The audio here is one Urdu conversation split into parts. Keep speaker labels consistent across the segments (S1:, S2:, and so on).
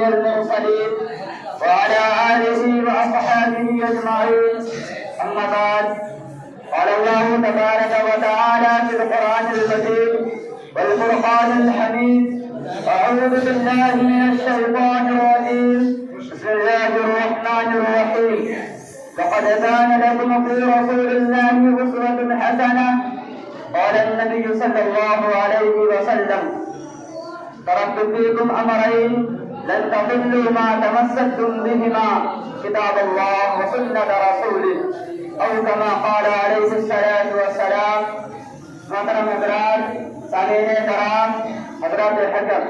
S1: والمرسلين وعلى آله وأصحابه أجمعين. أما بعد، قال الله تبارك وتعالى في القرآن المجيد والفرقان الحميد: أعوذ بالله من الشيطان الرجيم، بسم الله الرحمن الرحيم. لقد كان لكم في رسول الله أسوة حسنة. قال النبي صلى الله عليه وسلم: تركت فيكم أمرين لن تضلوا ما تمسكتم بهما، كتاب الله وسنة رسوله، أو كما قال عليه الصلاة والسلام. محترم حضرات، سامعین کرام، حضرات حضرت،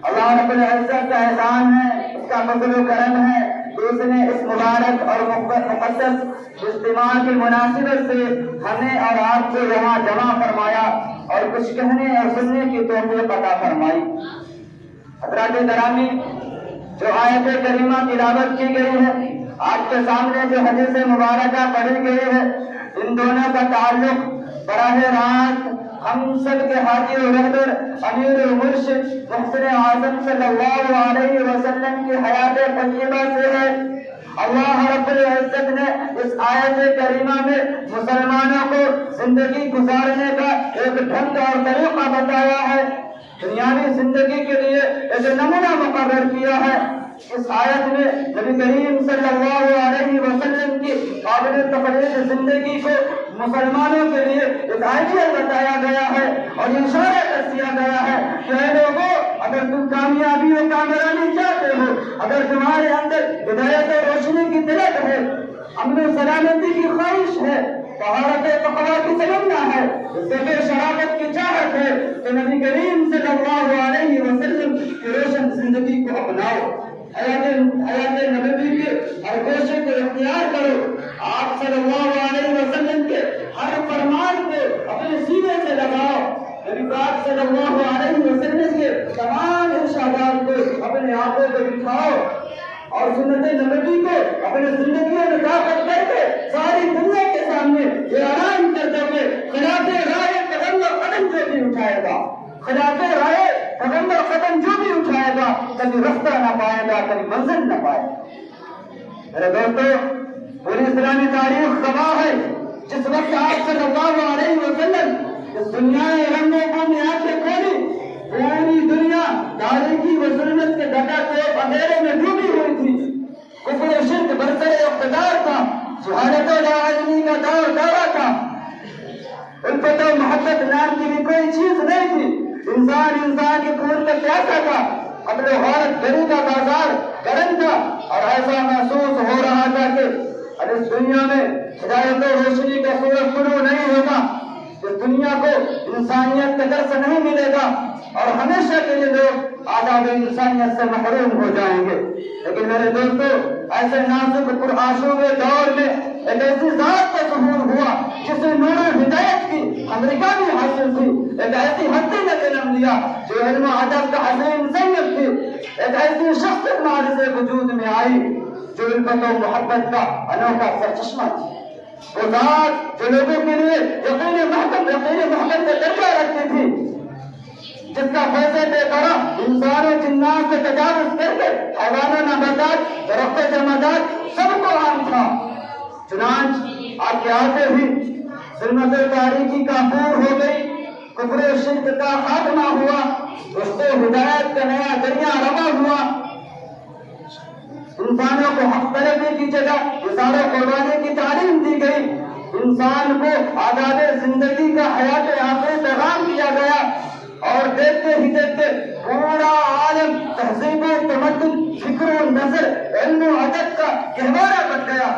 S1: اللہ رب العزت کا احسان ہے، اس کا فضل و کرم ہے کہ اس نے اس مبارک اور مقدس اجتماع کی مناسبت سے ہمیں اور آپ کو یہاں جمع فرمایا اور کچھ کہنے اور سننے کی توفیق عطا فرمائی۔ حضرات گرامی، جو آیت کریمہ تلاوت کی گئی ہے، آپ کے سامنے جو حدیث مبارکہ پڑھی گئی ہے، ان دونوں کا تعلق براہ راست ہم سب کے ہادی و رہبر امیر المرشد محسن اعظم صلی اللہ علیہ وسلم کی حیات طیبہ سے ہے۔ اللہ رب العزت نے اس آیت کریمہ میں مسلمانوں کو زندگی گزارنے کا ایک ڈھنگ اور طریقہ بتایا ہے، دنیاوی زندگی کے لیے ایک نمونہ مقرر کیا ہے۔ اس آیت میں نبی کریم صلی اللہ علیہ وسلم کی قابل تقلید زندگی کو مسلمانوں کے لیے ایک آئیڈیل بتایا گیا ہے اور اشارہ کر دیا گیا ہے کہ اے لوگوں، اگر تم کامیابی و کامرانی چاہتے ہو، اگر تمہارے اندر ہدایت و روشنی کی طلب ہے، امن و سلامتی کی خواہش ہے، طہارت تقویٰ کی تمنا ہے، ذکر شرافت کی چاہت ہے، تو نبی کریم صلی اللہ علیہ وسلم کی روشن زندگی کو اپناؤ، حیات نبوی کے ہر گوشے کو اختیار کرو، آپ صلی اللہ علیہ وسلم کے ہر فرمان کو اپنے سینے سے لگاؤ، نبی پاک صلی اللہ علیہ وسلم کے تمام ارشادات کو اپنے آنکھوں پہ بٹھاؤ اور سنت نبوی کو اپنے زندگیوں میں داخل کر کے ساری دنیا کے سامنے یہ اعلان کر دو کہ خلاف رائے پیغمبر قدم جو بھی اٹھائے گا، خلاف رائے پیغمبر قدم جو بھی اٹھائے گا، کبھی رفتہ نہ پائے گا، کبھی منزل نہ پائے گا۔ میرے دوستو، پوری اسلامی تاریخ گواہ ہے، جس وقت آپ صلی اللہ علیہ وسلم اس دنیا رنگوں کو میاد سے کھولی، پوری دنیا تاریخی و ظلمت کے ڈٹا کے اندھیرے میں ڈوبی ہوئی تھی، کفر و شرک برسر اقتدار تھا، شہادت و لا علمی کا دورہ تھا، الفت و محبت نام کی بھی کوئی چیز نہیں تھی، انسان کے خون کا پیاسا تھا، قتل و غارت گری کا بازار گرم تھا، اور ایسا محسوس ہو رہا تھا کہ اس دنیا میں ہدایت و روشنی کا سورج شروع نہیں ہوگا، اس دنیا کو انسانیت کا درس نہیں ملے گا اور ہمیشہ کے لیے لوگ آداب انسانیت سے محروم ہو جائیں گے۔ لیکن میرے دوستو، ایسے نازک پرآشوب دور میں ایک ایسی ذات کا ظہور ہوا جسے نور ہدایت کی امریکہ بھی حاصل تھی، ایک ایسی ہستی نے جنم لیا جو علم و ادب کا حسین سید تھی، ایک ایسی شخصیت معرض وجود میں آئی جو الفت و محبت کا انوکھا سرچشمہ تھی، وہ ذات جو لوگوں کے لیے یقین محکم کا درجہ رکھتی تھی، جس کا فیض بے طرح انسان و جنات سے تجاوز کر کے حیوان و نباتات، درخت جمادات سب کو عام تھا۔ چنانچہ آپ کے آتے ہی ظلمت و تاریکی کا دور ہو گئی، کفر و شرک کا خاتمہ ہوا، رشد و ہدایت کا نیا دریا رواں ہوا، انسانوں کو حق طلبی کی جگہ اظہار و قربانی کی تعلیم دی گئی، انسان کو آداب زندگی کا حیات آخری پیغام دیا گیا، اور دیکھتے ہی دیکھتے پورا عالم تہذیب و تمدن، فکر و نظر، علم و ادب کا گہوارہ بن گیا۔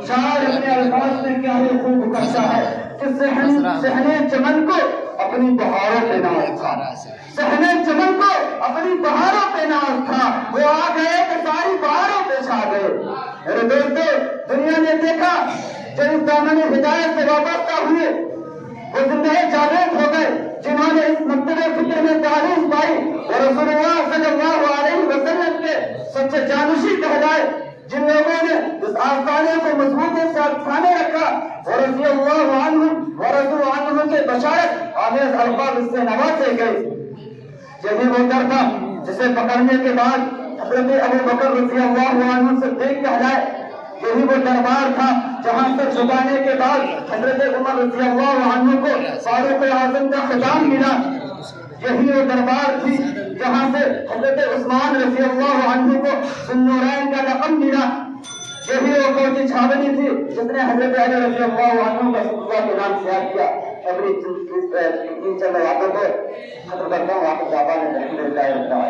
S1: شاعر اپنے الفاظ میں کیا ہی خوب کرتا ہے کہ صحن چمن کو اپنی بہاروں پہ ناز تھا، صحن چمن کو اپنی بہاروں پہ ناز تھا، وہ آ گئے کہ ساری بہاروں پہ چھا گئے۔ میرے دوستو، دنیا نے دیکھا جو اس دامن ہدایت سے وابستہ ہوئے وہ زندہ جاوید ہو گئے، جنہوں نے اس مکتب فکر میں تعلیم پائی اور رسول اللہ صلی اللہ علیہ وسلم کے سچے جانشی کہلائے، جن لوگوں نے اس آستانے کو مضبوطی سے تھامے رکھا اور رضی اللہ عنہم ورضوا عنہ کے بشارت آمیز الفاظ اس سے نوازے گئے۔ یہ بھی وہ در تھا جسے پکڑنے کے بعد حضرت ابو بکر رضی اللہ عنہ صدیق کہلائے. یہی وہ دربار تھا جہاں سے جھکانے کے بعد حضرت عمر رضی اللہ عنہ کو فاروق اعظم کا خطاب ملا. یہی وہ دربار تھی جہاں سے حضرت عثمان رضی اللہ عنہ کو ذوالنورین کا لقب ملا. یہی وہ کوٹی چھاونی تھی جس نے حضرت علی رضی اللہ عنہ کا اللہ کے نام سے یاد کیا. اپنی چند باتوں کو ختم کرتا ہوں. واپس آباد الحمدللہ.